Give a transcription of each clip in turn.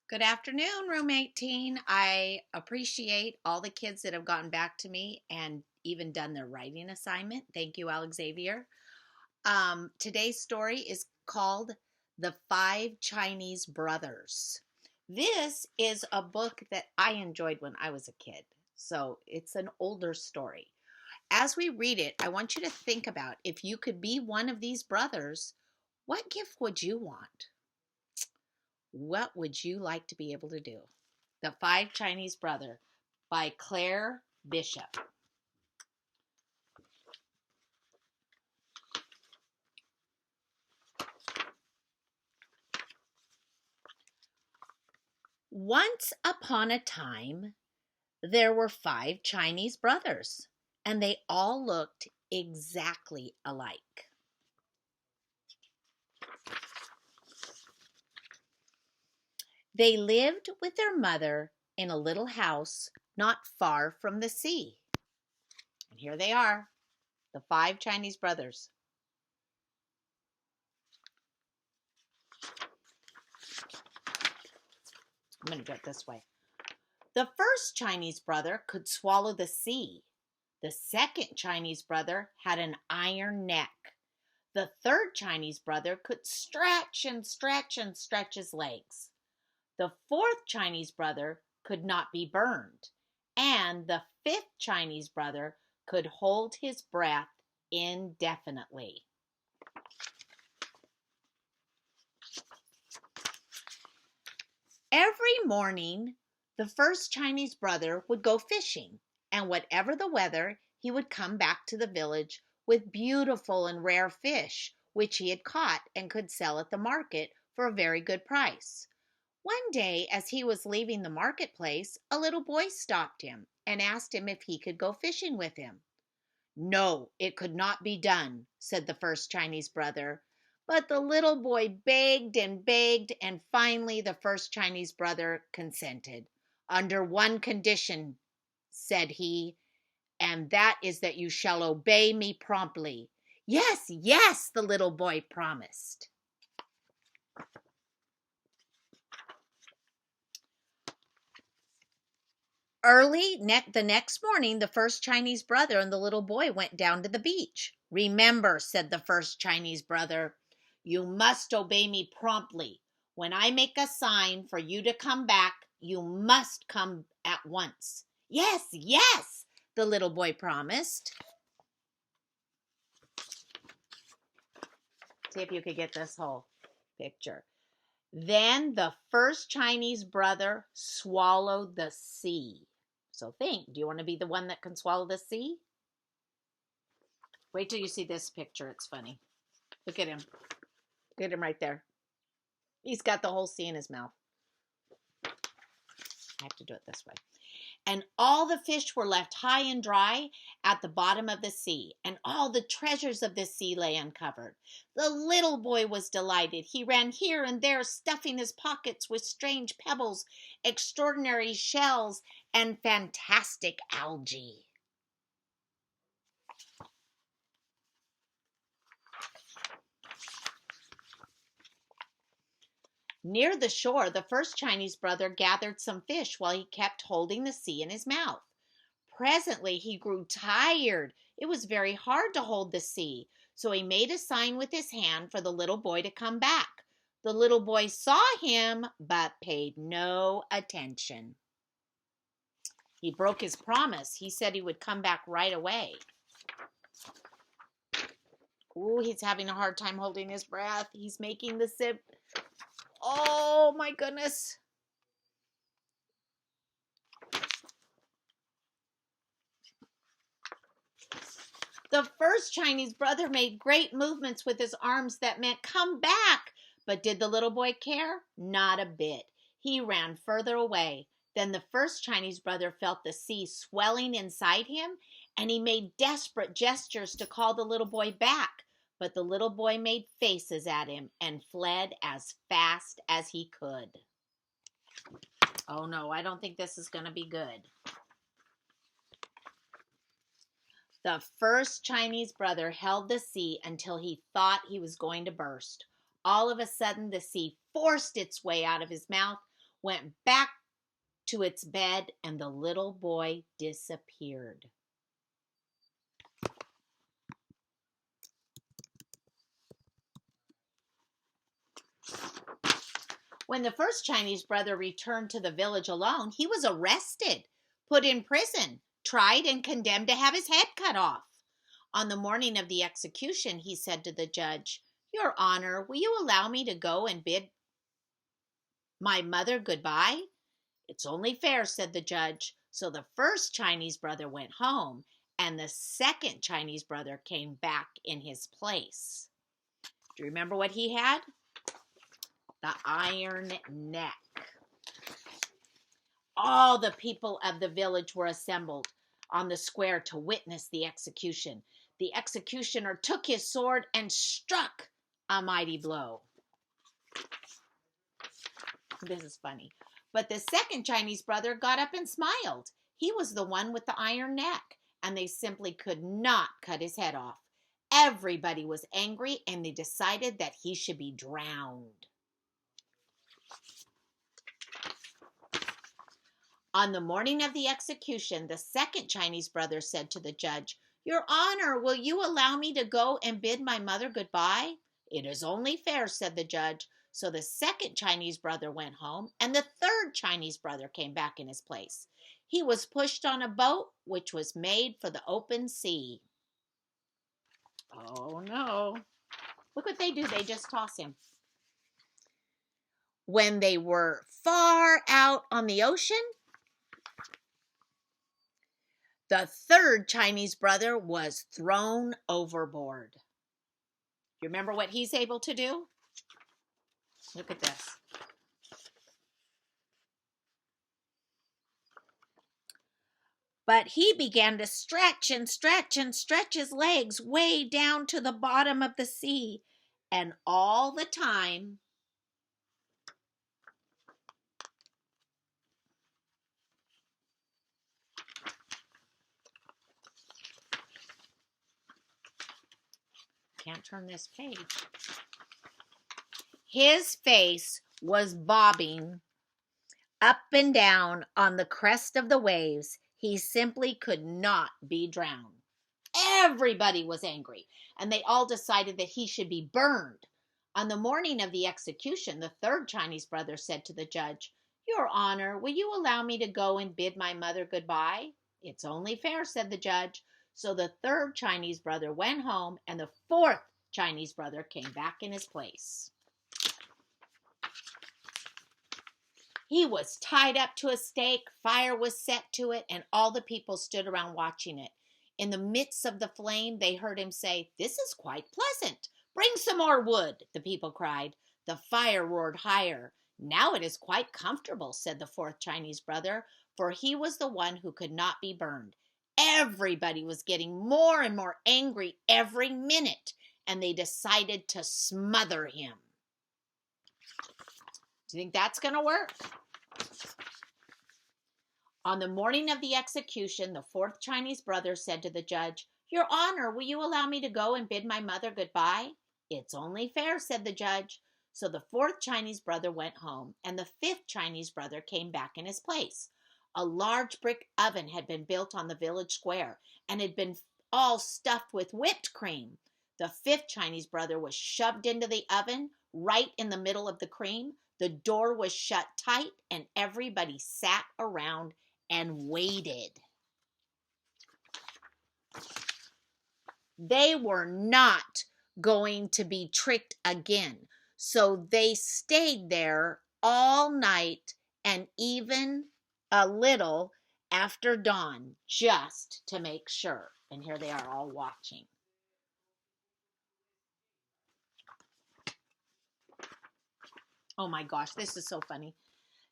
Good afternoon, Room 18. I appreciate all the kids that have gotten back to me and even done their writing assignment. Thank you, Alexavier. Today's story is called The Five Chinese Brothers. This is a book that I enjoyed when I was a kid, so it's an older story. As we read it, I want you to think about if you could be one of these brothers, what gift would you want? What would you like to be able to do? The Five Chinese Brother by Claire Bishop. Once upon a time, there were five Chinese brothers, and they all looked exactly alike. They lived with their mother in a little house not far from the sea. And here they are, the five Chinese brothers. I'm going to do it this way. The first Chinese brother could swallow the sea. The second Chinese brother had an iron neck. The third Chinese brother could stretch and stretch and stretch his legs. The fourth Chinese brother could not be burned. And the fifth Chinese brother could hold his breath indefinitely. Every morning, the first Chinese brother would go fishing, and whatever the weather, he would come back to the village with beautiful and rare fish, which he had caught and could sell at the market for a very good price. One day, as he was leaving the marketplace, a little boy stopped him and asked him if he could go fishing with him. No, it could not be done, said the first Chinese brother. But the little boy begged, and finally the first Chinese brother consented. Under one condition, said he, and that is that you shall obey me promptly. Yes, yes, the little boy promised. Early the next morning, the first Chinese brother and the little boy went down to the beach. Remember, said the first Chinese brother, you must obey me promptly. When I make a sign for you to come back, you must come at once. Yes, yes, the little boy promised. See if you could get this whole picture. Then the first Chinese brother swallowed the sea. So think, do you want to be the one that can swallow the sea? Wait till you see this picture. It's funny. Look at him. Look at him right there. He's got the whole sea in his mouth. I have to do it this way. And all the fish were left high and dry at the bottom of the sea, and all the treasures of the sea lay uncovered. The little boy was delighted. He ran here and there, stuffing his pockets with strange pebbles, extraordinary shells, and fantastic algae. Near the shore, the first Chinese brother gathered some fish while he kept holding the sea in his mouth. Presently, he grew tired. It was very hard to hold the sea, so he made a sign with his hand for the little boy to come back. The little boy saw him, but paid no attention. He broke his promise. He said he would come back right away. Ooh, he's having a hard time holding his breath. He's making the sip. Oh, my goodness. The first Chinese brother made great movements with his arms that meant, come back. But did the little boy care? Not a bit. He ran further away. Then the first Chinese brother felt the sea swelling inside him, and he made desperate gestures to call the little boy back. But the little boy made faces at him and fled as fast as he could. Oh no, I don't think this is going to be good. The first Chinese brother held the sea until he thought he was going to burst. All of a sudden, the sea forced its way out of his mouth went back to its bed, and the little boy disappeared. When the first Chinese brother returned to the village alone, he was arrested, put in prison, tried, and condemned to have his head cut off. On the morning of the execution, he said to the judge, "Your Honor, will you allow me to go and bid my mother goodbye?" "It's only fair," said the judge. So the first Chinese brother went home, and the second Chinese brother came back in his place. Do you remember what he had? The iron neck. All the people of the village were assembled on the square to witness the execution. The executioner took his sword and struck a mighty blow. This is funny. But the second Chinese brother got up and smiled. He was the one with the iron neck, and they simply could not cut his head off. Everybody was angry, and they decided that he should be drowned. On the morning of the execution, the second Chinese brother said to the judge, "Your Honor, will you allow me to go and bid my mother goodbye?" "It is only fair," said the judge. So the second Chinese brother went home, and the third Chinese brother came back in his place. He was pushed on a boat which was made for the open sea. Oh no. Look what they do. They just toss him. When they were far out on the ocean, the third Chinese brother was thrown overboard. You remember what he's able to do? Look at this. But he began to stretch and stretch and stretch his legs way down to the bottom of the sea. And all the time, can't turn this page. His face was bobbing up and down on the crest of the waves. He simply could not be drowned. Everybody was angry, and they all decided that he should be burned. On the morning of the execution, the third Chinese brother said to the judge, "Your Honor, will you allow me to go and bid my mother goodbye?" "It's only fair," said the judge. So the third Chinese brother went home, and the fourth Chinese brother came back in his place. He was tied up to a stake, fire was set to it, and all the people stood around watching it. In the midst of the flame, they heard him say, "This is quite pleasant. Bring some more wood," the people cried. The fire roared higher. "Now it is quite comfortable," said the fourth Chinese brother, for he was the one who could not be burned. Everybody was getting more and more angry every minute, and they decided to smother him. Do you think that's going to work? On the morning of the execution, the fourth Chinese brother said to the judge, "Your Honor, will you allow me to go and bid my mother goodbye?" "It's only fair," said the judge. So the fourth Chinese brother went home, and the fifth Chinese brother came back in his place. A large brick oven had been built on the village square and had been all stuffed with whipped cream. The fifth Chinese brother was shoved into the oven right in the middle of the cream. The door was shut tight, and everybody sat around and waited. They were not going to be tricked again, so they stayed there all night and even a little after dawn just to make sure. And here they are all watching. Oh my gosh, this is so funny.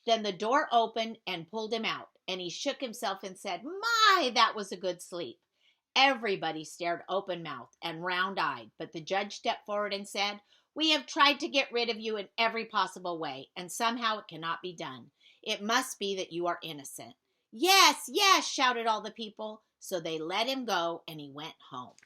Then the door opened and pulled him out, and he shook himself and said, "My, that was a good sleep." Everybody stared open-mouthed and round-eyed, but the judge stepped forward and said, "We have tried to get rid of you in every possible way, and somehow it cannot be done. It must be that you are innocent." "Yes, yes," shouted all the people. So they let him go, and he went home.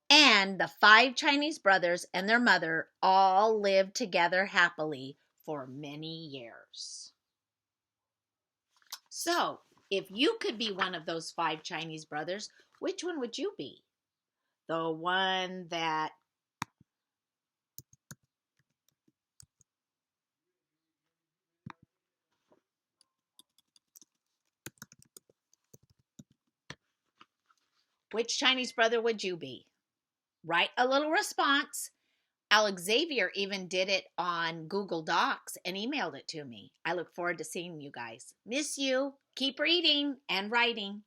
And the 5 Chinese brothers and their mother all lived together happily for many years. So, if you could be one of those 5 Chinese brothers, which one would you be? The one that Which Chinese brother would you be? Write a little response. Xavier even did it on Google Docs and emailed it to me. I look forward to seeing you guys. Miss you. Keep reading and writing.